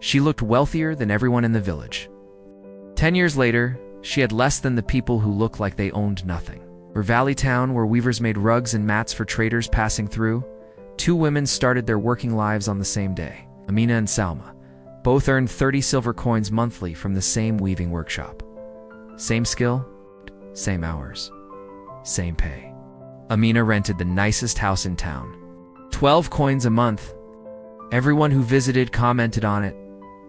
She looked wealthier than everyone in the village. 10 years later, she had less than the people who looked like they owned nothing. Her valley town, where weavers made rugs and mats for traders passing through, two women started their working lives on the same day. Amina and Salma both earned 30 silver coins monthly from the same weaving workshop. Same skill, same hours, same pay. Amina rented the nicest house in town. 12 coins a month. Everyone who visited commented on it.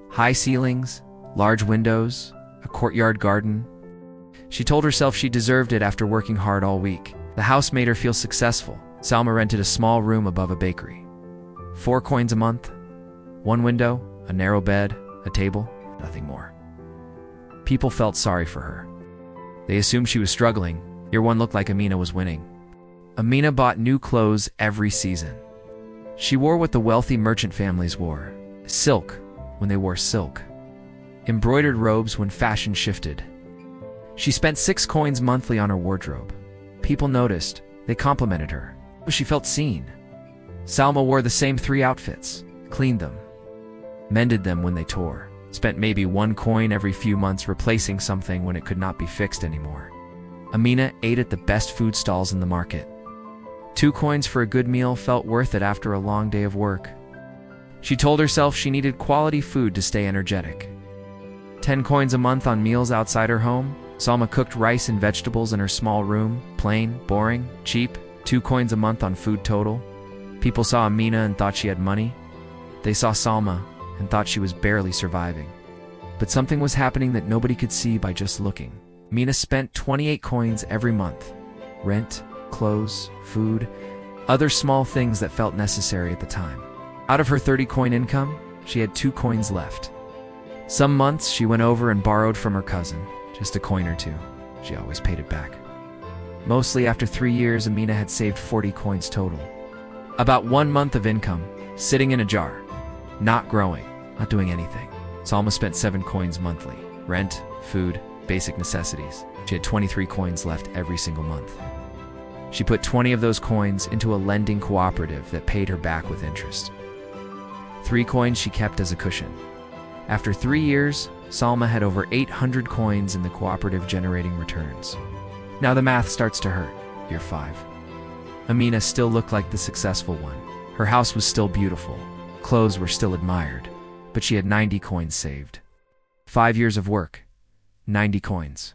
High ceilings, large windows, a courtyard garden. She told herself she deserved it after working hard all week. The house made her feel successful. Salma rented a small room above a bakery. 4 coins a month. One window, a narrow bed, a table, nothing more. People felt sorry for her. They assumed she was struggling. Everyone looked like Amina was winning. Amina bought new clothes every season. She wore what the wealthy merchant families wore. Silk, when they wore silk. Embroidered robes when fashion shifted. She spent 6 coins monthly on her wardrobe. People noticed. They complimented her. She felt seen. Salma wore the same 3 outfits, cleaned them, mended them when they tore, spent maybe 1 coin every few months replacing something when it could not be fixed anymore. Amina ate at the best food stalls in the market. 2 coins for a good meal felt worth it after a long day of work. She told herself she needed quality food to stay energetic. 10 coins a month on meals outside her home. Salma cooked rice and vegetables in her small room. Plain, boring, cheap. 2 coins a month on food total. People saw Amina and thought she had money. They saw Salma and thought she was barely surviving. But something was happening that nobody could see by just looking. Amina spent 28 coins every month. Rent, clothes, food, other small things that felt necessary at the time. Out of her 30-coin income, she had 2 coins left. Some months she went over and borrowed from her cousin, just a coin or 2. She always paid it back. Mostly after 3 years, Amina had saved 40 coins total. About 1 month of income, sitting in a jar, not growing, not doing anything. Salma spent 7 coins monthly. Rent, food, basic necessities. She had 23 coins left every single month. She put 20 of those coins into a lending cooperative that paid her back with interest. 3 coins she kept as a cushion. After 3 years, Salma had over 800 coins in the cooperative generating returns. Now the math starts to hurt. Year 5. Amina still looked like the successful one. Her house was still beautiful. Clothes were still admired. But she had 90 coins saved. 5 years of work. 90 coins.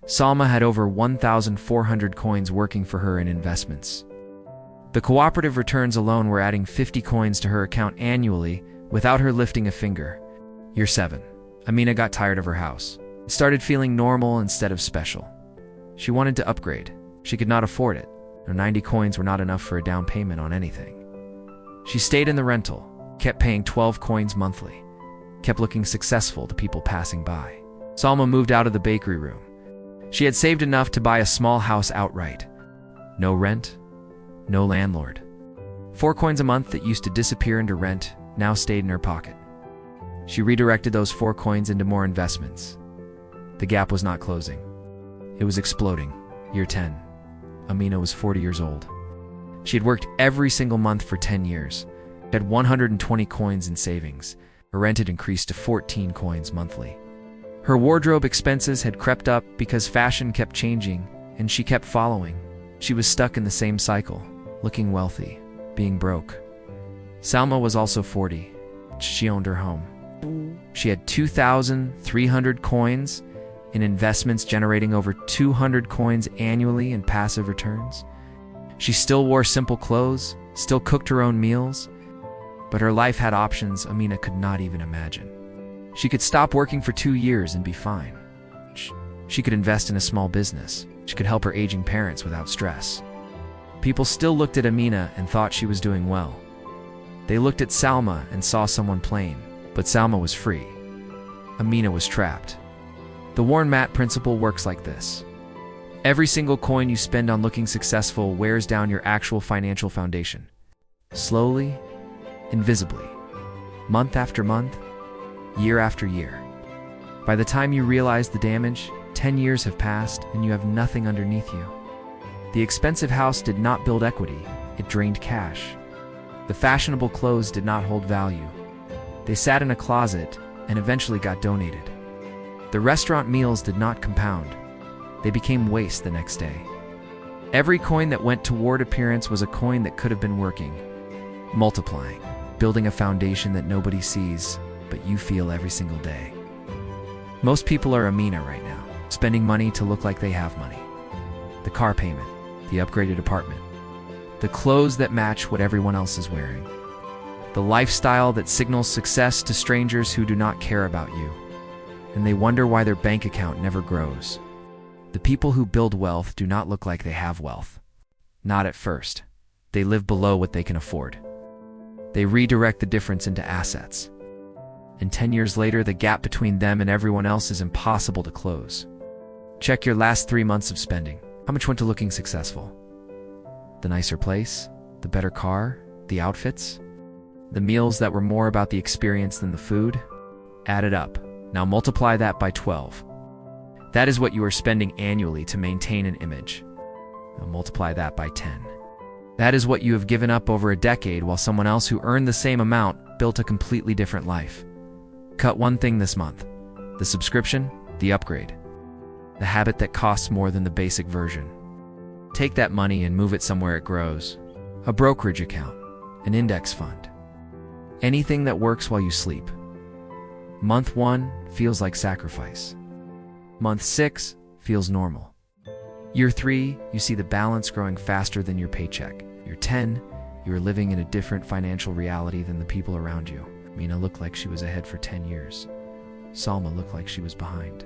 Salma had over 1,400 coins working for her in investments. The cooperative returns alone were adding 50 coins to her account annually without her lifting a finger. Year 7. Amina got tired of her house. It started feeling normal instead of special. She wanted to upgrade. She could not afford it. Her 90 coins were not enough for a down payment on anything. She stayed in the rental, kept paying 12 coins monthly, kept looking successful to people passing by. Salma moved out of the bakery room. She had saved enough to buy a small house outright. No rent, no landlord. 4 coins a month that used to disappear into rent now stayed in her pocket. She redirected those 4 coins into more investments. The gap was not closing. It was exploding. Year 10. Amina was 40 years old. She had worked every single month for 10 years. She had 120 coins in savings. Her rent had increased to 14 coins monthly. Her wardrobe expenses had crept up because fashion kept changing, and she kept following. She was stuck in the same cycle, looking wealthy, being broke. Salma was also 40. She owned her home. She had 2,300 coins in investments, generating over 200 coins annually in passive returns. She still wore simple clothes, still cooked her own meals, but her life had options Amina could not even imagine. She could stop working for 2 years and be fine. She could invest in a small business. She could help her aging parents without stress. People still looked at Amina and thought she was doing well. They looked at Salma and saw someone plain, but Salma was free. Amina was trapped. The worn mat principle works like this. Every single coin you spend on looking successful wears down your actual financial foundation. Slowly, invisibly, month after month, year after year. By the time you realize the damage, 10 years have passed and you have nothing underneath you. The expensive house did not build equity, it drained cash. The fashionable clothes did not hold value. They sat in a closet and eventually got donated. The restaurant meals did not compound. They became waste the next day. Every coin that went toward appearance was a coin that could have been working, multiplying, building a foundation that nobody sees, but you feel every single day. Most people are Amina right now, spending money to look like they have money. The car payment, the upgraded apartment, the clothes that match what everyone else is wearing, the lifestyle that signals success to strangers who do not care about you, and they wonder why their bank account never grows. The people who build wealth do not look like they have wealth. Not at first. They live below what they can afford. They redirect the difference into assets. And 10 years later, the gap between them and everyone else is impossible to close. Check your last 3 months of spending. How much went to looking successful? The nicer place? The better car? The outfits? The meals that were more about the experience than the food? Add it up. Now multiply that by 12. That is what you are spending annually to maintain an image. Now multiply that by 10. That is what you have given up over a decade while someone else who earned the same amount built a completely different life. Cut one thing this month. The subscription, the upgrade. The habit that costs more than the basic version. Take that money and move it somewhere it grows. A brokerage account, an index fund. Anything that works while you sleep. Month 1 feels like sacrifice. Month 6 feels normal. Year 3, you see the balance growing faster than your paycheck. Year 10, you are living in a different financial reality than the people around you. Mina looked like she was ahead for 10 years. Salma looked like she was behind.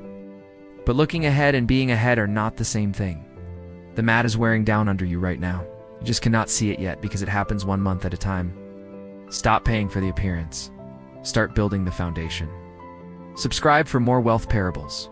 But looking ahead and being ahead are not the same thing. The mat is wearing down under you right now. You just cannot see it yet because it happens 1 month at a time. Stop paying for the appearance. Start building the foundation. Subscribe for more wealth parables.